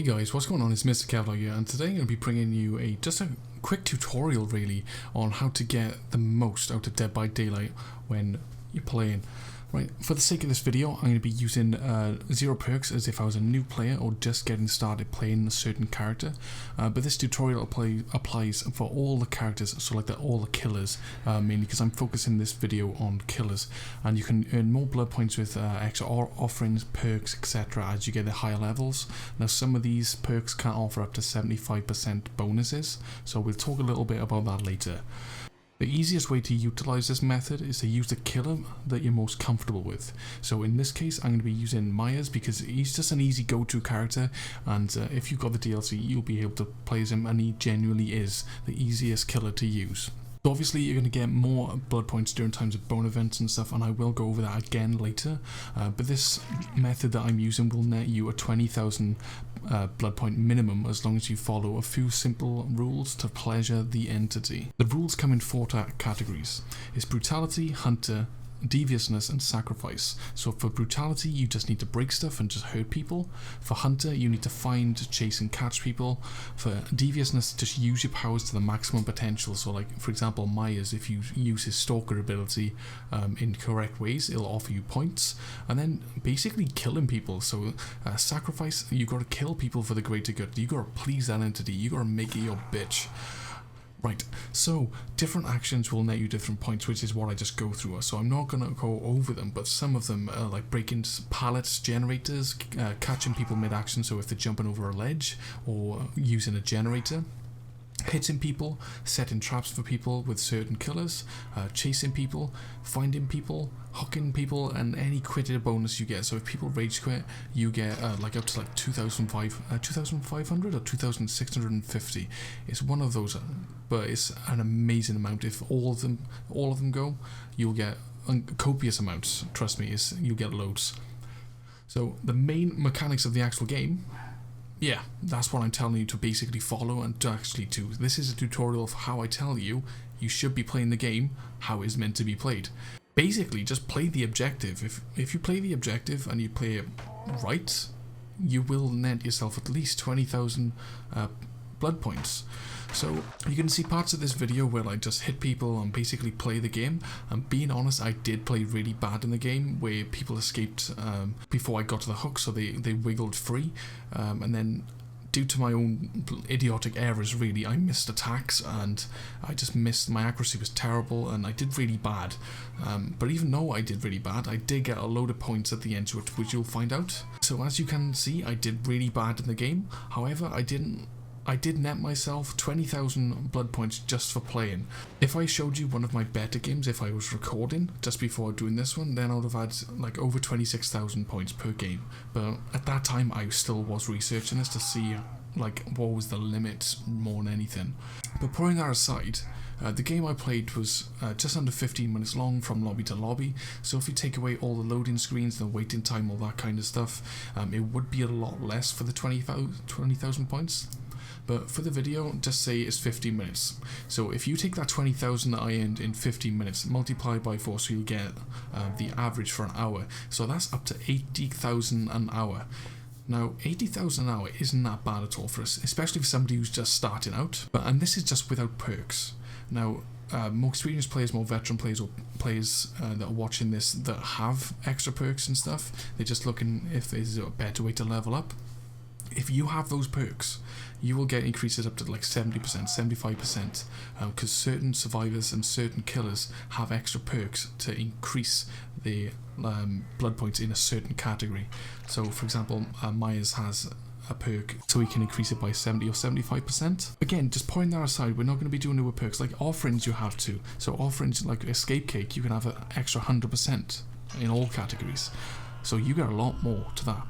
Hey guys, what's going on? It's Mr. Kevlar here, and today I'm going to be bringing you just a quick tutorial really on how to get the most out of Dead by Daylight when you're playing. Right, for the sake of this video, I'm going to be using 0 perks as if I was a new player or just getting started playing a certain character. But this tutorial applies for all the characters, so like all the killers, mainly because I'm focusing this video on killers. And you can earn more blood points with extra offerings, perks, etc. as you get the higher levels. Now some of these perks can offer up to 75% bonuses, so we'll talk a little bit about that later. The easiest way to utilize this method is to use the killer that you're most comfortable with. So in this case I'm going to be using Myers because he's just an easy go-to character, and if you've got the DLC you'll be able to play as him, and he genuinely is the easiest killer to use. So obviously you're going to get more blood points during times of bone events and stuff, and I will go over that again later, but this method that I'm using will net you a 20,000 blood point minimum as long as you follow a few simple rules to pleasure the entity. The rules come in 4 categories. It's brutality, hunter, deviousness and sacrifice. So for brutality you just need to break stuff and just hurt people. For hunter you need to find, chase and catch people. For deviousness, just use your powers to the maximum potential. So like for example Myers, if you use his stalker ability in correct ways, it'll offer you points. And then basically killing people. So sacrifice, you got to kill people for the greater good. You got to please that entity, you got to make it your bitch. Right, so different actions will net you different points, which is what I just go through. So I'm not going to go over them, but some of them are like breaking pallets, generators, catching people mid-action, so if they're jumping over a ledge, or using a generator. Hitting people, setting traps for people with certain killers, chasing people, finding people, hooking people, and any quitter bonus you get. So if people rage quit, you get like up to like 2,500 or 2,650. It's one of those, but it's an amazing amount. If all of them go, you'll get copious amounts. Trust me, you'll get loads. So the main mechanics of the actual game. Yeah, that's what I'm telling you to basically follow and to actually do. This is a tutorial of how I tell you should be playing the game, how it's meant to be played. Basically, just play the objective. If you play the objective and you play it right, you will net yourself at least 20,000 blood points. So you can see parts of this video where I just hit people and basically play the game. And being honest, I did play really bad in the game where people escaped before I got to the hook, so they wiggled free, and then due to my own idiotic errors really, I missed attacks and I just missed, my accuracy was terrible and I did really bad. But even though I did really bad, I did get a load of points at the end, which you'll find out. So as you can see, I did really bad in the game. However, I did net myself 20,000 blood points just for playing. If I showed you one of my better games, if I was recording just before doing this one, then I would have had like over 26,000 points per game. But at that time I still was researching this to see like what was the limit more than anything. But putting that aside, the game I played was just under 15 minutes long from lobby to lobby, so if you take away all the loading screens, the waiting time, all that kind of stuff, it would be a lot less for the 20,000 points. But for the video, just say it's 15 minutes. So if you take that 20,000 that I earned in 15 minutes, multiply by 4, so you'll get the average for an hour. So that's up to 80,000 an hour. Now, 80,000 an hour isn't that bad at all for us, especially for somebody who's just starting out. And this is just without perks. Now, more experienced players, more veteran players, or players that are watching this that have extra perks and stuff, they're just looking if there's a better way to level up. If you have those perks, you will get increases up to like 70%, 75%, because certain survivors and certain killers have extra perks to increase the blood points in a certain category. So for example, Myers has a perk so he can increase it by 70 or 75%. Again, just putting that aside, we're not going to be doing it with perks. Like offerings you have to. So offerings like Escape Cake, you can have an extra 100% in all categories. So you get a lot more to that.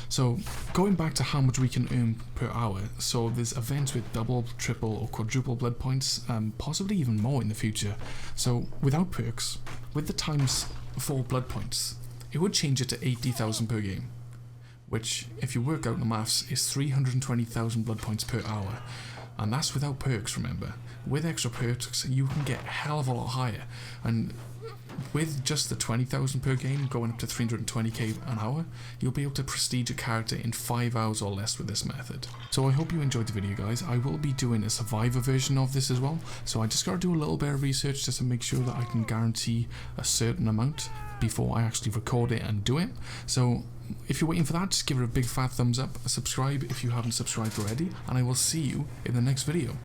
So going back to how much we can earn per hour, so there's events with double, triple or quadruple blood points, possibly even more in the future. So without perks, with the times 4 blood points, it would change it to 80,000 per game, which if you work out the maths is 320,000 blood points per hour. And that's without perks, remember. With extra perks you can get a hell of a lot higher, and with just the 20,000 per game going up to 320k an hour, you'll be able to prestige a character in 5 hours or less with this method. So I hope you enjoyed the video, guys. I will be doing a survivor version of this as well, so I just got to do a little bit of research just to make sure that I can guarantee a certain amount before I actually record it and do it. So if you're waiting for that, just give it a big fat thumbs up, subscribe if you haven't subscribed already, and I will see you in the next video.